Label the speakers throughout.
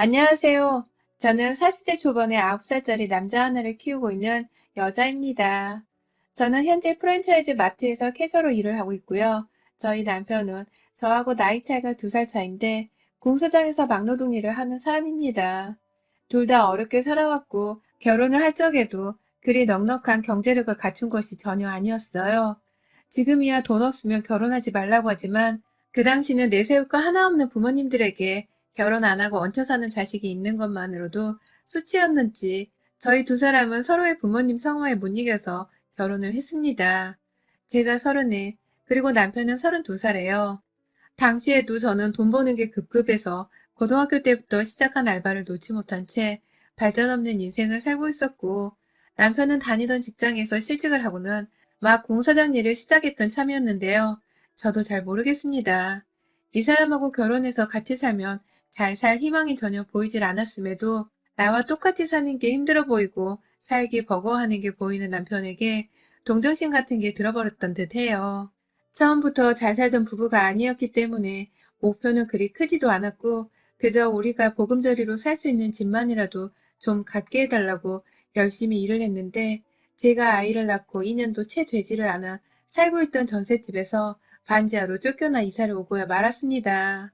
Speaker 1: 안녕하세요. 저는 40대 초반의 9살짜리 남자 하나를 키우고 있는 여자입니다. 저는 현재 프랜차이즈 마트에서 캐셔로 일을 하고 있고요. 저희 남편은 저하고 나이 차이가 2살 차인데 공사장에서 막노동 일을 하는 사람입니다. 둘 다 어렵게 살아왔고 결혼을 할 적에도 그리 넉넉한 경제력을 갖춘 것이 전혀 아니었어요. 지금이야 돈 없으면 결혼하지 말라고 하지만 그 당시는 내세울 거 하나 없는 부모님들에게 결혼 안 하고 얹혀 사는 자식이 있는 것만으로도 수치였는지 저희 두 사람은 서로의 부모님 성화에 못 이겨서 결혼을 했습니다. 제가 34, 그리고 남편은 32살이에요. 당시에도 저는 돈 버는 게 급급해서 고등학교 때부터 시작한 알바를 놓지 못한 채 발전 없는 인생을 살고 있었고, 남편은 다니던 직장에서 실직을 하고는 막 공사장 일을 시작했던 참이었는데요. 저도 잘 모르겠습니다. 이 사람하고 결혼해서 같이 살면 잘 살 희망이 전혀 보이질 않았음에도 나와 똑같이 사는 게 힘들어 보이고 살기 버거워하는 게 보이는 남편에게 동정심 같은 게 들어버렸던 듯해요. 처음부터 잘 살던 부부가 아니었기 때문에 목표는 그리 크지도 않았고 그저 우리가 보금자리로 살 수 있는 집만이라도 좀 갖게 해달라고 열심히 일을 했는데, 제가 아이를 낳고 2년도 채 되지를 않아 살고 있던 전셋집에서 반지하로 쫓겨나 이사를 오고야 말았습니다.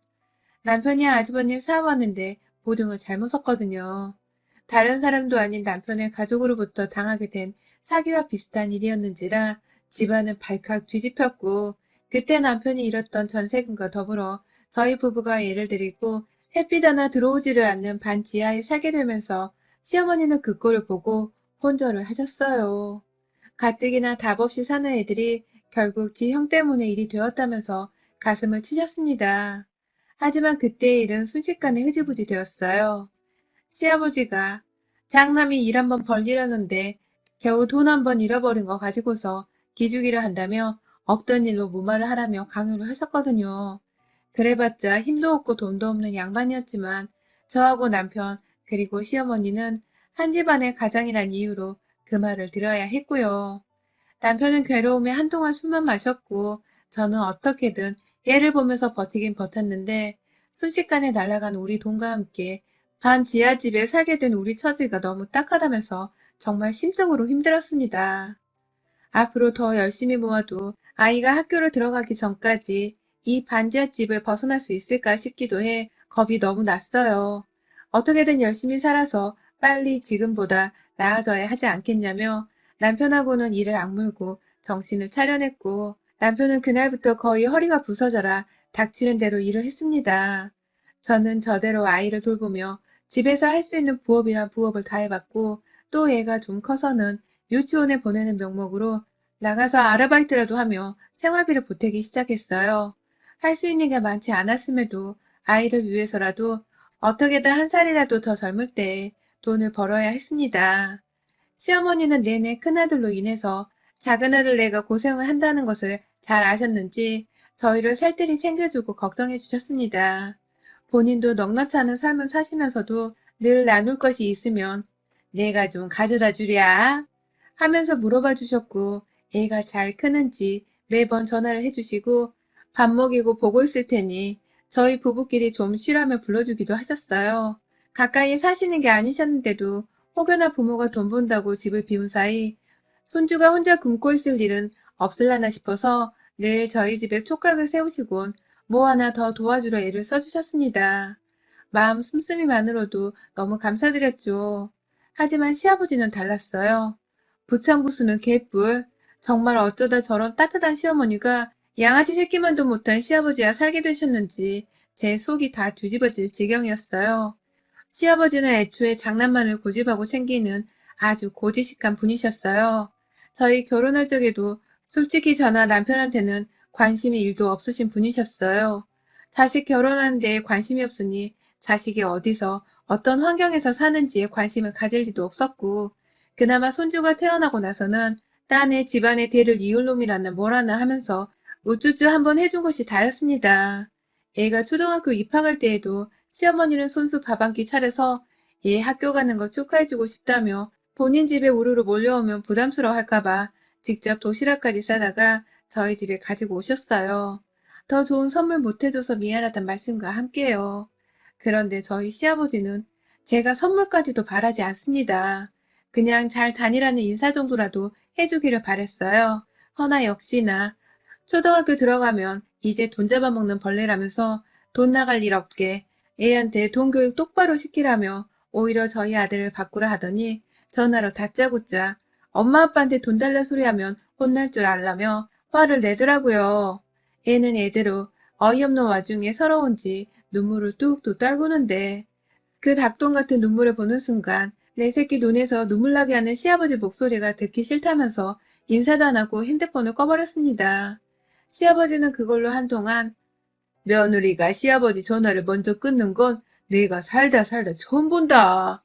Speaker 1: 남편이 아주버님 사업하는데 보증을 잘못 섰거든요. 다른 사람도 아닌 남편의 가족으로부터 당하게 된 사기와 비슷한 일이었는지라 집안은 발칵 뒤집혔고, 그때 남편이 잃었던 전세금과 더불어 저희 부부가 예를 들이고 햇빛 하나 들어오지를 않는 반 지하에 살게 되면서 시어머니는 그 꼴을 보고 혼절을 하셨어요. 가뜩이나 답 없이 사는 애들이 결국 지 형 때문에 일이 되었다면서 가슴을 치셨습니다. 하지만 그때의 일은 순식간에 흐지부지 되었어요. 시아버지가 장남이 일 한번 벌리려는데 겨우 돈 한 번 잃어버린 거 가지고서 기죽이려 한다며 없던 일로 무마를 하라며 강요를 하셨거든요. 그래봤자 힘도 없고 돈도 없는 양반이었지만 저하고 남편 그리고 시어머니는 한 집안의 가장이란 이유로 그 말을 들어야 했고요. 남편은 괴로움에 한동안 숨만 마셨고 저는 어떻게든 얘를 보면서 버티긴 버텼는데, 순식간에 날아간 우리 돈과 함께 반 지하집에 살게 된 우리 처지가 너무 딱하다면서 정말 심적으로 힘들었습니다. 앞으로 더 열심히 모아도 아이가 학교를 들어가기 전까지 이 반지하집을 벗어날 수 있을까 싶기도 해 겁이 너무 났어요. 어떻게든 열심히 살아서 빨리 지금보다 나아져야 하지 않겠냐며 남편하고는 이를 악물고 정신을 차려냈고, 남편은 그날부터 거의 허리가 부서져라 닥치는 대로 일을 했습니다. 저는 저대로 아이를 돌보며 집에서 할 수 있는 부업이란 부업을 다 해봤고, 또 애가 좀 커서는 유치원에 보내는 명목으로 나가서 아르바이트라도 하며 생활비를 보태기 시작했어요. 할 수 있는 게 많지 않았음에도 아이를 위해서라도 어떻게든 한 살이라도 더 젊을 때 돈을 벌어야 했습니다. 시어머니는 내내 큰아들로 인해서 작은아들 내가 고생을 한다는 것을 잘 아셨는지 저희를 살뜰히 챙겨주고 걱정해 주셨습니다. 본인도 넉넉지 않은 삶을 사시면서도 늘 나눌 것이 있으면 내가 좀 가져다 주랴 하면서 물어봐 주셨고, 애가 잘 크는지 매번 전화를 해주시고 밥 먹이고 보고 있을 테니 저희 부부끼리 좀 쉬라며 불러주기도 하셨어요. 가까이 사시는 게 아니셨는데도 혹여나 부모가 돈 번다고 집을 비운 사이 손주가 혼자 굶고 있을 일은 없을라나 싶어서 늘 저희 집에 촉각을 세우시곤 뭐 하나 더 도와주려 애를 써주셨습니다. 마음 씀씀이만으로도 너무 감사드렸죠. 하지만 시아버지는 달랐어요. 부창부수는 개뿔. 정말 어쩌다 저런 따뜻한 시어머니가 양아치 새끼만도 못한 시아버지와 살게 되셨는지 제 속이 다 뒤집어질 지경이었어요. 시아버지는 애초에 장난만을 고집하고 챙기는 아주 고지식한 분이셨어요. 저희 결혼할 적에도 솔직히 저나 남편한테는 관심이 1도 없으신 분이셨어요. 자식 결혼하는 데에 관심이 없으니 자식이 어디서 어떤 환경에서 사는지에 관심을 가질 리도 없었고, 그나마 손주가 태어나고 나서는 딴에 집안의 대를 이을 놈이라나 뭐라나 하면서 우쭈쭈 한번 해준 것이 다였습니다. 애가 초등학교 입학할 때에도 시어머니는 손수 밥 한 끼 차려서 얘 학교 가는 거 축하해주고 싶다며 본인 집에 우르르 몰려오면 부담스러워할까봐 직접 도시락까지 싸다가 저희 집에 가지고 오셨어요. 더 좋은 선물 못해줘서 미안하단 말씀과 함께요. 그런데 저희 시아버지는 제가 선물까지도 바라지 않습니다. 그냥 잘 다니라는 인사 정도라도 해주기를 바랬어요. 허나 역시나 초등학교 들어가면 이제 돈 잡아먹는 벌레라면서 돈 나갈 일 없게 애한테 돈 교육 똑바로 시키라며 오히려 저희 아들을 바꾸라 하더니 전화로 다짜고짜 엄마 아빠한테 돈 달라 소리하면 혼날 줄 알라며 화를 내더라고요. 애는 애대로 어이없는 와중에 서러운지 눈물을 뚝뚝 떨구는데 그 닭똥 같은 눈물을 보는 순간 내 새끼 눈에서 눈물 나게 하는 시아버지 목소리가 듣기 싫다면서 인사도 안 하고 핸드폰을 꺼버렸습니다. 시아버지는 그걸로 한동안 며느리가 시아버지 전화를 먼저 끊는 건 내가 살다 살다 처음 본다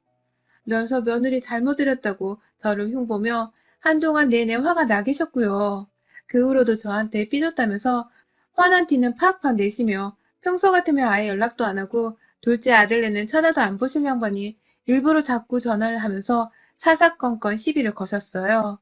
Speaker 1: 면서 며느리 잘못 드렸다고 저를 흉보며 한동안 내내 화가 나 계셨고요. 그 후로도 저한테 삐졌다면서 화난 티는 팍팍 내시며 평소 같으면 아예 연락도 안 하고 둘째 아들네는 쳐다도 안 보실 양반이 일부러 자꾸 전화를 하면서 사사건건 시비를 거셨어요.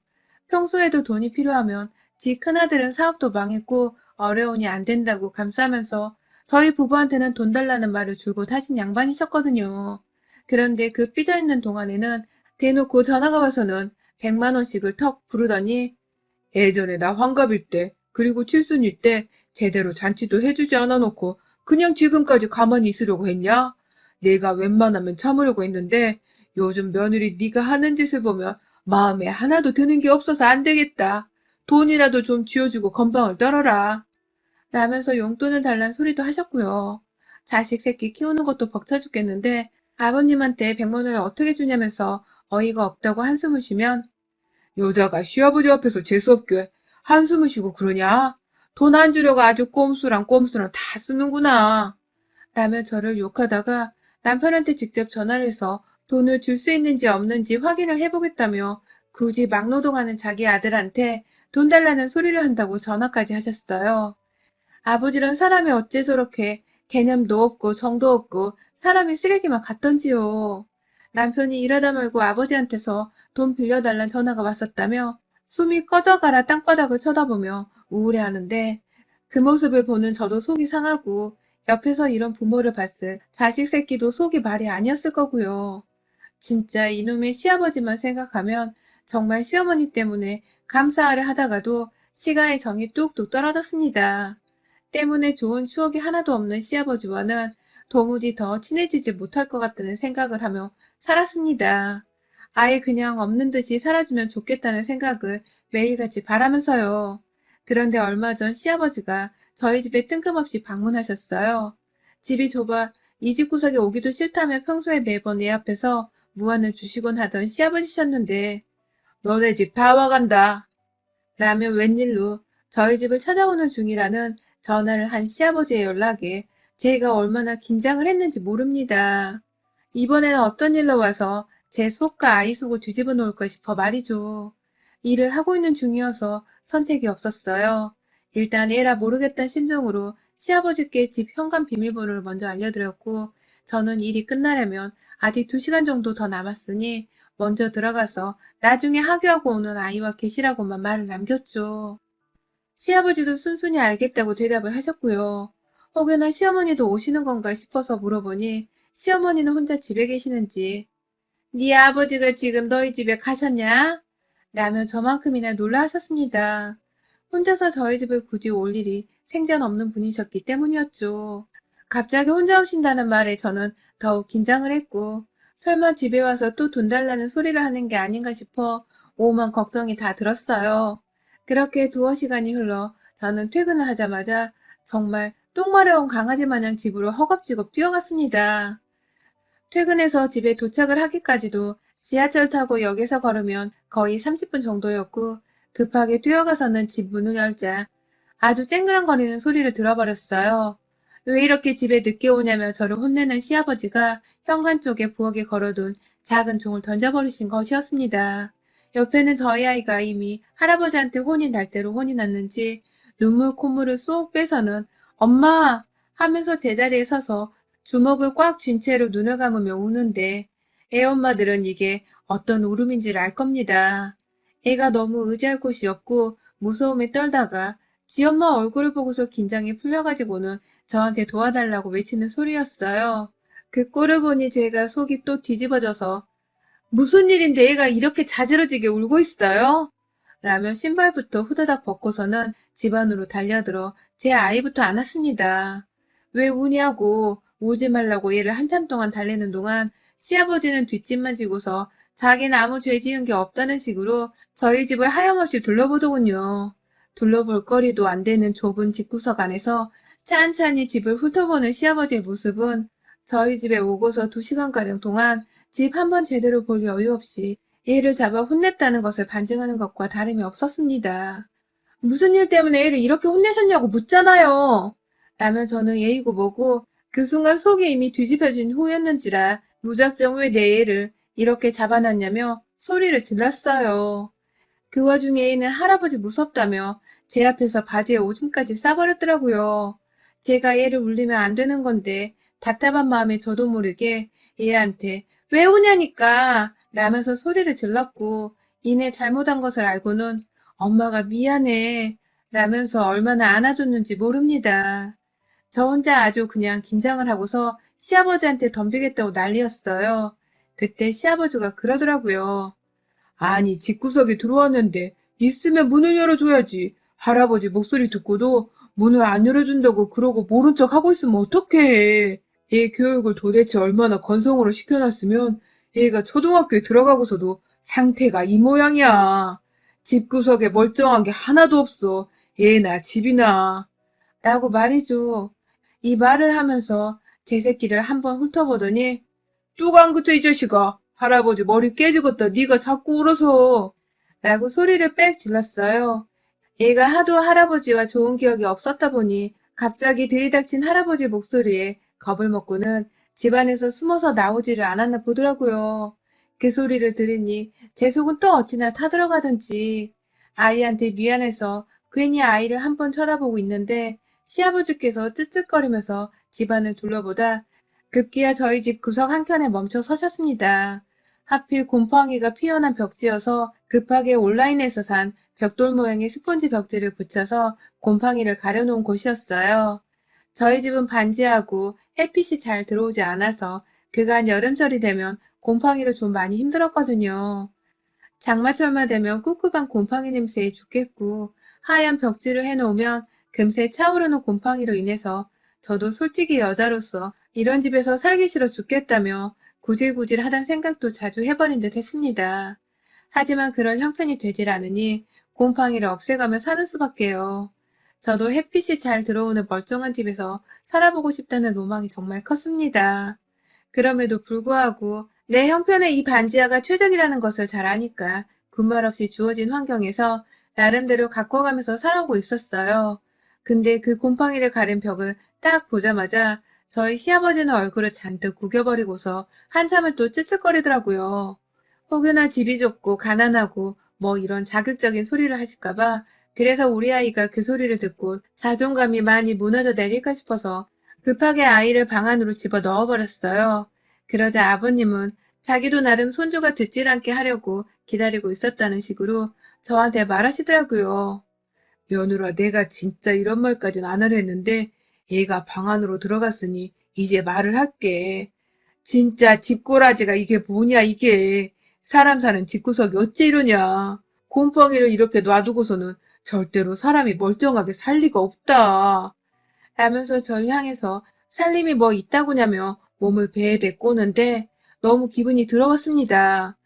Speaker 1: 평소에도 돈이 필요하면 지 큰아들은 사업도 망했고 어려우니 안 된다고 감싸면서 저희 부부한테는 돈 달라는 말을 줄곧 하신 양반이셨거든요. 그런데 그 삐져있는 동안에는 대놓고 전화가 와서는 100만 원씩을 턱 부르더니 예전에 나 환갑일 때 그리고 칠순일 때 제대로 잔치도 해주지 않아 놓고 그냥 지금까지 가만히 있으려고 했냐? 내가 웬만하면 참으려고 했는데 요즘 며느리 네가 하는 짓을 보면 마음에 하나도 드는 게 없어서 안 되겠다. 돈이라도 좀 쥐어주고 건방을 떨어라. 라면서 용돈을 달란 소리도 하셨고요. 자식 새끼 키우는 것도 벅차 죽겠는데 아버님한테 100만 원을 어떻게 주냐면서 어이가 없다고 한숨을 쉬면 여자가 시아버지 앞에서 재수없게 한숨을 쉬고 그러냐? 돈 안 주려고 아주 꼼수랑 꼼수랑 다 쓰는구나. 라며 저를 욕하다가 남편한테 직접 전화를 해서 돈을 줄 수 있는지 없는지 확인을 해보겠다며 굳이 막노동하는 자기 아들한테 돈 달라는 소리를 한다고 전화까지 하셨어요. 아버지란 사람이 어째 저렇게 개념도 없고 정도 없고 사람이 쓰레기만 같던지요. 남편이 일하다 말고 아버지한테서 돈 빌려달란 전화가 왔었다며 숨이 꺼져가라 땅바닥을 쳐다보며 우울해하는데 그 모습을 보는 저도 속이 상하고 옆에서 이런 부모를 봤을 자식 새끼도 속이 말이 아니었을 거고요. 진짜 이놈의 시아버지만 생각하면 정말 시어머니 때문에 감사하려 하다가도 시간의 정이 뚝뚝 떨어졌습니다. 때문에 좋은 추억이 하나도 없는 시아버지와는 도무지 더 친해지지 못할 것 같다는 생각을 하며 살았습니다. 아예 그냥 없는 듯이 살아주면 좋겠다는 생각을 매일같이 바라면서요. 그런데 얼마 전 시아버지가 저희 집에 뜬금없이 방문하셨어요. 집이 좁아 이 집 구석에 오기도 싫다며 평소에 매번 내 앞에서 무안을 주시곤 하던 시아버지셨는데 너네 집 다 와간다. 라며 웬일로 저희 집을 찾아오는 중이라는 전화를 한 시아버지의 연락에 제가 얼마나 긴장을 했는지 모릅니다. 이번에는 어떤 일로 와서 제 속과 아이 속을 뒤집어 놓을까 싶어 말이죠. 일을 하고 있는 중이어서 선택이 없었어요. 일단 에라 모르겠다는 심정으로 시아버지께 집 현관 비밀번호를 먼저 알려드렸고 저는 일이 끝나려면 아직 2시간 정도 더 남았으니 먼저 들어가서 나중에 하교하고 오는 아이와 계시라고만 말을 남겼죠. 시아버지도 순순히 알겠다고 대답을 하셨고요. 혹여나 시어머니도 오시는 건가 싶어서 물어보니 시어머니는 혼자 집에 계시는지 네 아버지가 지금 너희 집에 가셨냐? 라며 저만큼이나 놀라하셨습니다. 혼자서 저희 집을 굳이 올 일이 생전 없는 분이셨기 때문이었죠. 갑자기 혼자 오신다는 말에 저는 더욱 긴장을 했고 설마 집에 와서 또 돈 달라는 소리를 하는 게 아닌가 싶어 오만 걱정이 다 들었어요. 그렇게 두어 시간이 흘러 저는 퇴근을 하자마자 정말 똥 마려운 강아지 마냥 집으로 허겁지겁 뛰어갔습니다. 퇴근해서 집에 도착을 하기까지도 지하철 타고 역에서 걸으면 거의 30분 정도였고 급하게 뛰어가서는 집 문을 열자 아주 쨍그랑거리는 소리를 들어버렸어요. 왜 이렇게 집에 늦게 오냐며 저를 혼내는 시아버지가 현관 쪽에 부엌에 걸어둔 작은 종을 던져버리신 것이었습니다. 옆에는 저희 아이가 이미 할아버지한테 혼이 날 대로 혼이 났는지 눈물 콧물을 쏙 빼서는 엄마 하면서 제자리에 서서 주먹을 꽉 쥔 채로 눈을 감으며 우는데 애엄마들은 이게 어떤 울음인지를 알 겁니다. 애가 너무 의지할 곳이 없고 무서움에 떨다가 지 엄마 얼굴을 보고서 긴장이 풀려가지고는 저한테 도와달라고 외치는 소리였어요. 그 꼴을 보니 제가 속이 또 뒤집어져서 무슨 일인데 애가 이렇게 자지러지게 울고 있어요? 라며 신발부터 후다닥 벗고서는 집 안으로 달려들어 제 아이부터 안았습니다. 왜 우냐고 오지 말라고 얘를 한참 동안 달래는 동안 시아버지는 뒷짐만 지고서 자기는 아무 죄 지은 게 없다는 식으로 저희 집을 하염없이 둘러보더군요. 둘러볼 거리도 안 되는 좁은 집구석 안에서 찬찬히 집을 훑어보는 시아버지의 모습은 저희 집에 오고서 2시간가량 동안 집 한 번 제대로 볼 여유 없이 애를 잡아 혼냈다는 것을 반증하는 것과 다름이 없었습니다. 무슨 일 때문에 애를 이렇게 혼내셨냐고 묻잖아요. 라며 저는 예이고 뭐고 그 순간 속이 이미 뒤집혀진 후였는지라 무작정 왜 내 애를 이렇게 잡아놨냐며 소리를 질렀어요. 그 와중에 애는 할아버지 무섭다며 제 앞에서 바지에 오줌까지 싸버렸더라고요. 제가 애를 울리면 안 되는 건데 답답한 마음에 저도 모르게 얘한테 왜 우냐니까 라면서 소리를 질렀고 이내 잘못한 것을 알고는 엄마가 미안해 라면서 얼마나 안아줬는지 모릅니다. 저 혼자 아주 그냥 긴장을 하고서 시아버지한테 덤비겠다고 난리였어요. 그때 시아버지가 그러더라고요. 아니, 집구석에 들어왔는데 있으면 문을 열어줘야지. 할아버지 목소리 듣고도 문을 안 열어준다고 그러고 모른 척 하고 있으면 어떡해. 얘 교육을 도대체 얼마나 건성으로 시켜놨으면 얘가 초등학교에 들어가고서도 상태가 이 모양이야. 집구석에 멀쩡한 게 하나도 없어. 얘나 집이나. 라고 말이죠. 이 말을 하면서 제 새끼를 한번 훑어보더니 뚝 안 그쳐 이 자식아. 할아버지 머리 깨지겠다. 네가 자꾸 울어서. 라고 소리를 빽 질렀어요. 얘가 하도 할아버지와 좋은 기억이 없었다 보니 갑자기 들이닥친 할아버지 목소리에 겁을 먹고는 집안에서 숨어서 나오지를 않았나 보더라고요. 그 소리를 들으니 제 속은 또 어찌나 타들어가든지 아이한테 미안해서 괜히 아이를 한번 쳐다보고 있는데 시아버지께서 쯧쯧거리면서 집안을 둘러보다 급기야 저희 집 구석 한켠에 멈춰 서셨습니다. 하필 곰팡이가 피어난 벽지여서 급하게 온라인에서 산 벽돌 모양의 스펀지 벽지를 붙여서 곰팡이를 가려놓은 곳이었어요. 저희 집은 반지하고 햇빛이 잘 들어오지 않아서 그간 여름철이 되면 곰팡이를 좀 많이 힘들었거든요. 장마철만 되면 꿉꿉한 곰팡이 냄새에 죽겠고 하얀 벽지를 해놓으면 금세 차오르는 곰팡이로 인해서 저도 솔직히 여자로서 이런 집에서 살기 싫어 죽겠다며 구질구질 하던 생각도 자주 해버린 듯 했습니다. 하지만 그럴 형편이 되질 않으니 곰팡이를 없애가며 사는 수밖에요. 저도 햇빛이 잘 들어오는 멀쩡한 집에서 살아보고 싶다는 로망이 정말 컸습니다. 그럼에도 불구하고 내 형편에 이 반지하가 최적이라는 것을 잘 아니까 군말 없이 주어진 환경에서 나름대로 가꿔가면서 살아오고 있었어요. 근데 그 곰팡이를 가린 벽을 딱 보자마자 저희 시아버지는 얼굴을 잔뜩 구겨버리고서 한참을 또 쯧쯧거리더라고요. 혹여나 집이 좁고 가난하고 뭐 이런 자극적인 소리를 하실까봐 그래서 우리 아이가 그 소리를 듣고 자존감이 많이 무너져 내릴까 싶어서 급하게 아이를 방 안으로 집어 넣어버렸어요. 그러자 아버님은 자기도 나름 손주가 듣질 않게 하려고 기다리고 있었다는 식으로 저한테 말하시더라고요. 며느라 내가 진짜 이런 말까진 안 하려 했는데 얘가 방 안으로 들어갔으니 이제 말을 할게. 진짜 집꼬라지가 이게 뭐냐 이게. 사람 사는 집구석이 어찌 이러냐. 곰팡이를 이렇게 놔두고서는 절대로 사람이 멀쩡하게 살 리가 없다. 라면서 절 향해서 살림이 뭐 있다고냐며 몸을 베베 꼬는데 너무 기분이 더러웠습니다.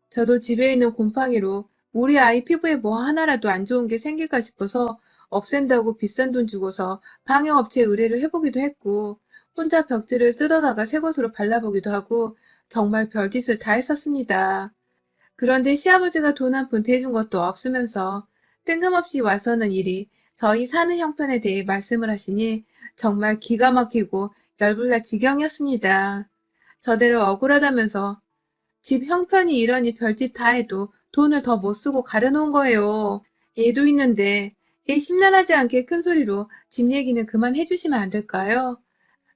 Speaker 1: 저도 집에 있는 곰팡이로 우리 아이 피부에 뭐 하나라도 안 좋은 게 생길까 싶어서 없앤다고 비싼 돈 주고서 방역업체에 의뢰를 해보기도 했고 혼자 벽지를 뜯어다가 새 것으로 발라보기도 하고 정말 별짓을 다 했었습니다. 그런데 시아버지가 돈 한 푼 대준 것도 없으면서 뜬금없이 와서는 일이 저희 사는 형편에 대해 말씀을 하시니 정말 기가 막히고 열불날 지경이었습니다. 저대로 억울하다면서 집 형편이 이러니 별짓 다 해도 돈을 더 못 쓰고 가려놓은 거예요. 얘도 있는데 얘 심란하지 않게 큰 소리로 집 얘기는 그만 해주시면 안 될까요?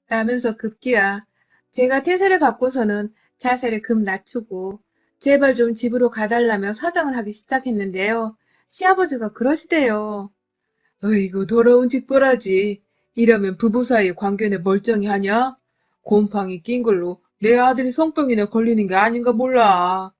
Speaker 1: 라면서 급기야 제가 태세를 받고서는 자세를 급 낮추고 제발 좀 집으로 가달라며 사정을 하기 시작했는데요. 시아버지가 그러시대요. 어이구 더러운 집꼬라지. 이러면 부부 사이 관계는 멀쩡히 하냐?
Speaker 2: 곰팡이 낀 걸로 내 아들이 성병이나 걸리는 게 아닌가 몰라.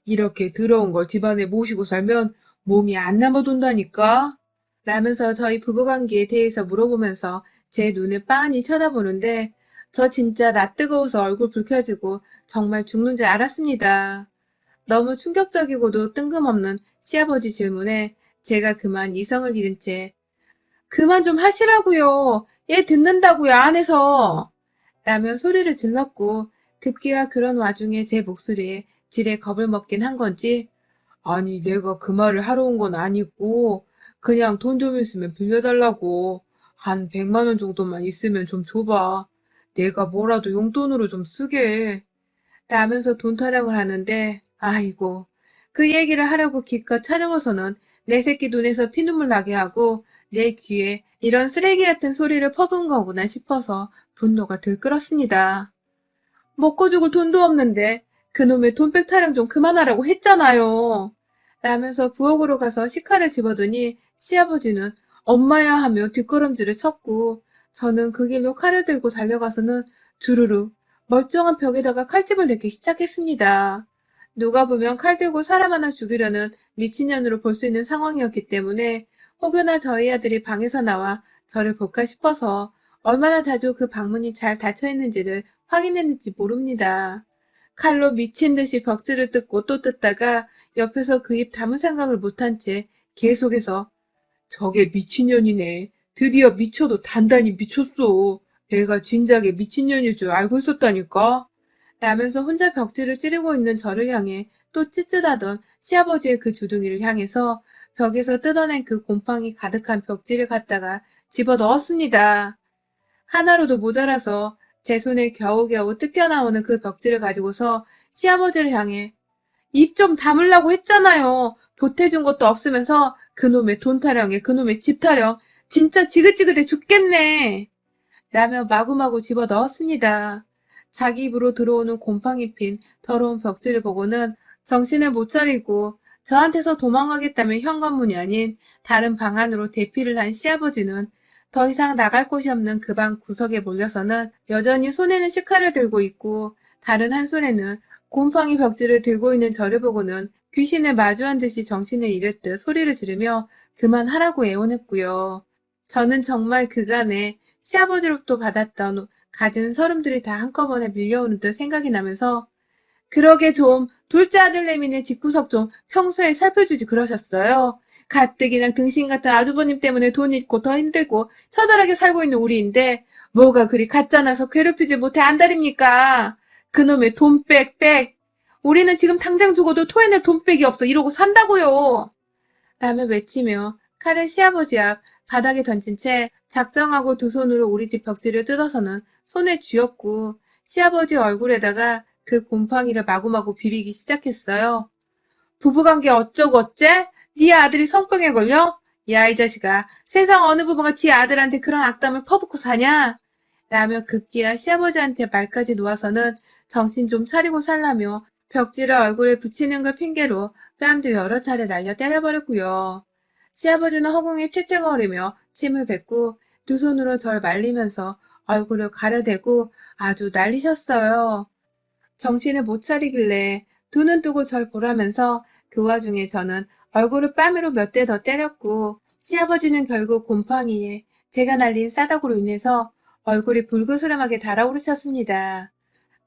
Speaker 2: 이렇게 더러운 걸 집안에 모시고 살면 몸이 안 남아돈다니까?
Speaker 1: 라면서 저희 부부관계에 대해서 물어보면서 제 눈을 빤히 쳐다보는데 저 진짜 낯 뜨거워서 얼굴 붉혀지고 정말 죽는 줄 알았습니다. 너무 충격적이고도 뜬금없는 시아버지 질문에 제가 그만 이성을 잃은 채 그만 좀 하시라고요. 얘 듣는다고요, 안에서. 라며 소리를 질렀고 급기야 그런 와중에 제 목소리에 지레 겁을 먹긴 한 건지
Speaker 2: 아니, 내가 그 말을 하러 온 건 아니고, 그냥 돈 좀 있으면 빌려달라고. 한 100만 원 정도만 있으면 좀 줘봐. 내가 뭐라도 용돈으로 좀 쓰게.
Speaker 1: 라면서 돈 타령을 하는데 아이고 그 얘기를 하려고 기껏 찾아와서는 내 새끼 눈에서 피눈물 나게 하고 내 귀에 이런 쓰레기 같은 소리를 퍼부은 거구나 싶어서 분노가 들끓었습니다. 먹고 죽을 돈도 없는데 그놈의 돈백 타령 좀 그만하라고 했잖아요. 라면서 부엌으로 가서 식칼을 집어드니 시아버지는 엄마야 하며 뒷걸음질을 쳤고 저는 그 길로 칼을 들고 달려가서는 주르륵 멀쩡한 벽에다가 칼집을 내기 시작했습니다. 누가 보면 칼 들고 사람 하나 죽이려는 미친년으로 볼 수 있는 상황이었기 때문에 혹여나 저희 아들이 방에서 나와 저를 볼까 싶어서 얼마나 자주 그 방문이 잘 닫혀 있는지를 확인했는지 모릅니다. 칼로 미친 듯이 벽지를 뜯고 또 뜯다가 옆에서 그 입 다물 생각을 못한 채 계속해서
Speaker 2: 저게 미친년이네. 드디어 미쳐도 단단히 미쳤어. 내가 진작에 미친년일 줄 알고 있었다니까?
Speaker 1: 라면서 혼자 벽지를 찌르고 있는 저를 향해 또 찌릿하던 시아버지의 그 주둥이를 향해서 벽에서 뜯어낸 그 곰팡이 가득한 벽지를 갖다가 집어 넣었습니다. 하나로도 모자라서 제 손에 겨우겨우 뜯겨나오는 그 벽지를 가지고서 시아버지를 향해 입 좀 다물라고 했잖아요. 보태준 것도 없으면서 그놈의 돈 타령에 그놈의 집 타령 진짜 지긋지긋해 죽겠네. 라며 마구마구 집어 넣었습니다. 자기 입으로 들어오는 곰팡이 핀 더러운 벽지를 보고는 정신을 못 차리고 저한테서 도망가겠다며 현관문이 아닌 다른 방 안으로 대피를 한 시아버지는 더 이상 나갈 곳이 없는 그 방 구석에 몰려서는 여전히 손에는 식칼을 들고 있고 다른 한 손에는 곰팡이 벽지를 들고 있는 저를 보고는 귀신을 마주한 듯이 정신을 잃을 듯 소리를 지르며 그만하라고 애원했고요. 저는 정말 그간에 시아버지로부터 받았던 갖은 서름들이 다 한꺼번에 밀려오는 듯 생각이 나면서 그러게 좀 둘째 아들내미네 집구석 좀 평소에 살펴주지 그러셨어요. 가뜩이나 등신 같은 아주버님 때문에 돈 잃고 더 힘들고 처절하게 살고 있는 우리인데 뭐가 그리 가짜나서 괴롭히지 못해 안달입니까? 그놈의 돈백. 우리는 지금 당장 죽어도 토해낼 돈백이 없어 이러고 산다고요. 라며 외치며 칼을 시아버지 앞 바닥에 던진 채 작정하고 두 손으로 우리 집 벽지를 뜯어서는 손에 쥐었고 시아버지 얼굴에다가 그 곰팡이를 마구마구 비비기 시작했어요. 부부관계 어쩌고 어째? 네 아들이 성병에 걸려? 야, 이 자식아. 세상 어느 부부가 지 아들한테 그런 악담을 퍼붓고 사냐? 라며 급기야 시아버지한테 말까지 놓아서는 정신 좀 차리고 살라며 벽지를 얼굴에 붙이는 걸 핑계로 뺨도 여러 차례 날려 때려버렸고요. 시아버지는 허공에 퇴퇴거리며 침을 뱉고 두 손으로 절 말리면서 얼굴을 가려대고 아주 난리셨어요. 정신을 못 차리길래 두 눈 뜨고 절 보라면서 그 와중에 저는 얼굴을 뺨으로 몇 대 더 때렸고 시아버지는 결국 곰팡이에 제가 날린 싸닥으로 인해서 얼굴이 불그스름하게 달아오르셨습니다.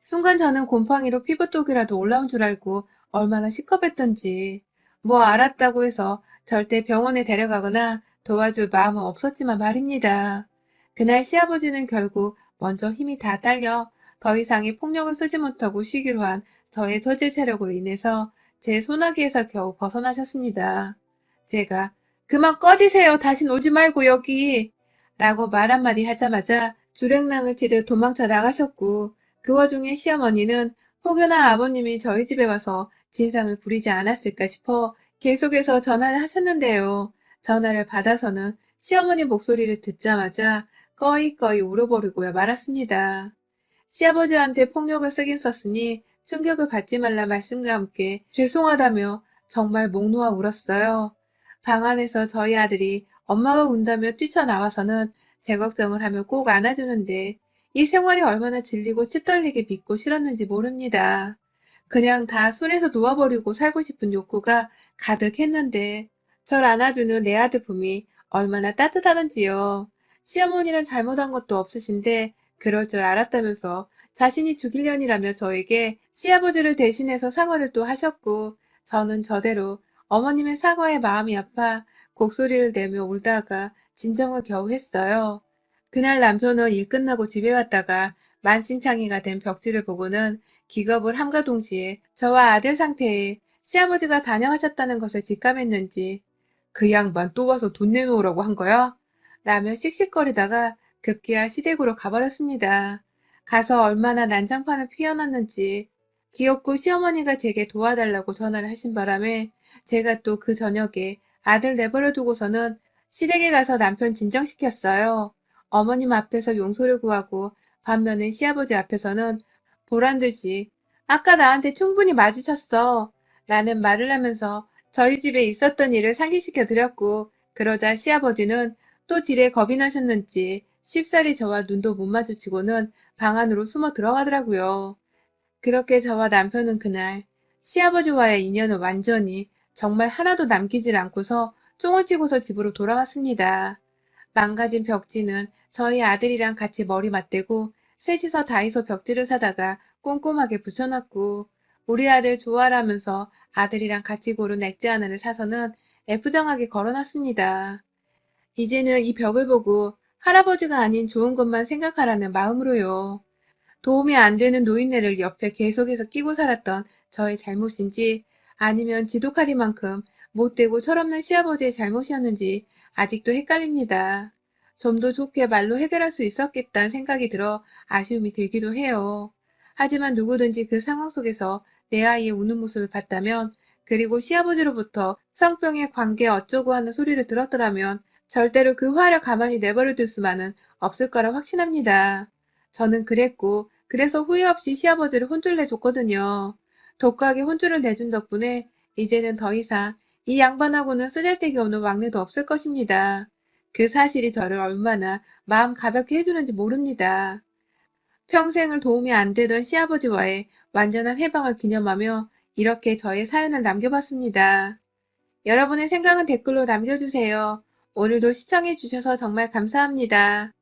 Speaker 1: 순간 저는 곰팡이로 피부독이라도 올라온 줄 알고 얼마나 시겁했던지 뭐 알았다고 해서 절대 병원에 데려가거나 도와줄 마음은 없었지만 말입니다. 그날 시아버지는 결국 먼저 힘이 다 딸려 더 이상의 폭력을 쓰지 못하고 쉬기로 한 저의 저질 체력으로 인해서 제 소나기에서 겨우 벗어나셨습니다. 제가 그만 꺼지세요. 다신 오지 말고 여기 라고 말 한마디 하자마자 주랭랑을 치듯 도망쳐 나가셨고 그 와중에 시어머니는 혹여나 아버님이 저희 집에 와서 진상을 부리지 않았을까 싶어 계속해서 전화를 하셨는데요. 전화를 받아서는 시어머니 목소리를 듣자마자 꺼이꺼이 울어버리고야 말았습니다. 시아버지한테 폭력을 쓰긴 썼으니 충격을 받지 말라 말씀과 함께 죄송하다며 정말 목 놓아 울었어요. 방 안에서 저희 아들이 엄마가 운다며 뛰쳐나와서는 제 걱정을 하며 꼭 안아주는데 이 생활이 얼마나 질리고 치떨리게 믿고 싫었는지 모릅니다. 그냥 다 손에서 놓아버리고 살고 싶은 욕구가 가득했는데 절 안아주는 내 아들 봄이 얼마나 따뜻하던지요. 시어머니는 잘못한 것도 없으신데 그럴 줄 알았다면서 자신이 죽일년이라며 저에게 시아버지를 대신해서 사과를 또 하셨고 저는 저대로 어머님의 사과에 마음이 아파 곡소리를 내며 울다가 진정을 겨우 했어요. 그날 남편은 일 끝나고 집에 왔다가 만신창이가 된 벽지를 보고는 기겁을 함과 동시에 저와 아들 상태에 시아버지가 단영하셨다는 것을 직감했는지
Speaker 2: 그 양반 또 와서 돈 내놓으라고 한 거야?
Speaker 1: 라며 씩씩거리다가 급기야 시댁으로 가버렸습니다. 가서 얼마나 난장판을 피워놨는지 기어코 시어머니가 제게 도와달라고 전화를 하신 바람에 제가 또 그 저녁에 아들 내버려 두고서는 시댁에 가서 남편 진정시켰어요. 어머님 앞에서 용서를 구하고 반면에 시아버지 앞에서는 보란듯이 아까 나한테 충분히 맞으셨어 라는 말을 하면서 저희 집에 있었던 일을 상기시켜 드렸고 그러자 시아버지는 또 지레 겁이 나셨는지 쉽사리 저와 눈도 못 마주치고는 방 안으로 숨어 들어가더라고요. 그렇게 저와 남편은 그날 시아버지와의 인연을 완전히 정말 하나도 남기질 않고서 쫑을 치고서 집으로 돌아왔습니다. 망가진 벽지는 저희 아들이랑 같이 머리 맞대고 셋이서 다이소 벽지를 사다가 꼼꼼하게 붙여놨고 우리 아들 좋아라면서 아들이랑 같이 고른 액자 하나를 사서는 애프장하게 걸어놨습니다. 이제는 이 벽을 보고 할아버지가 아닌 좋은 것만 생각하라는 마음으로요. 도움이 안 되는 노인네를 옆에 계속해서 끼고 살았던 저의 잘못인지 아니면 지독하리만큼 못되고 철없는 시아버지의 잘못이었는지 아직도 헷갈립니다. 좀 더 좋게 말로 해결할 수 있었겠다는 생각이 들어 아쉬움이 들기도 해요. 하지만 누구든지 그 상황 속에서 내 아이의 우는 모습을 봤다면 그리고 시아버지로부터 성병의 관계 어쩌고 하는 소리를 들었더라면 절대로 그 화를 가만히 내버려 둘 수만은 없을 거라 확신합니다. 저는 그랬고 그래서 후회 없이 시아버지를 혼쭐 내줬거든요. 독하게 혼쭐을 내준 덕분에 이제는 더 이상 이 양반하고는 쓰잘데기 없는 왕래도 없을 것입니다. 그 사실이 저를 얼마나 마음 가볍게 해주는지 모릅니다. 평생을 도움이 안 되던 시아버지와의 완전한 해방을 기념하며 이렇게 저의 사연을 남겨봤습니다. 여러분의 생각은 댓글로 남겨주세요. 오늘도 시청해주셔서 정말 감사합니다.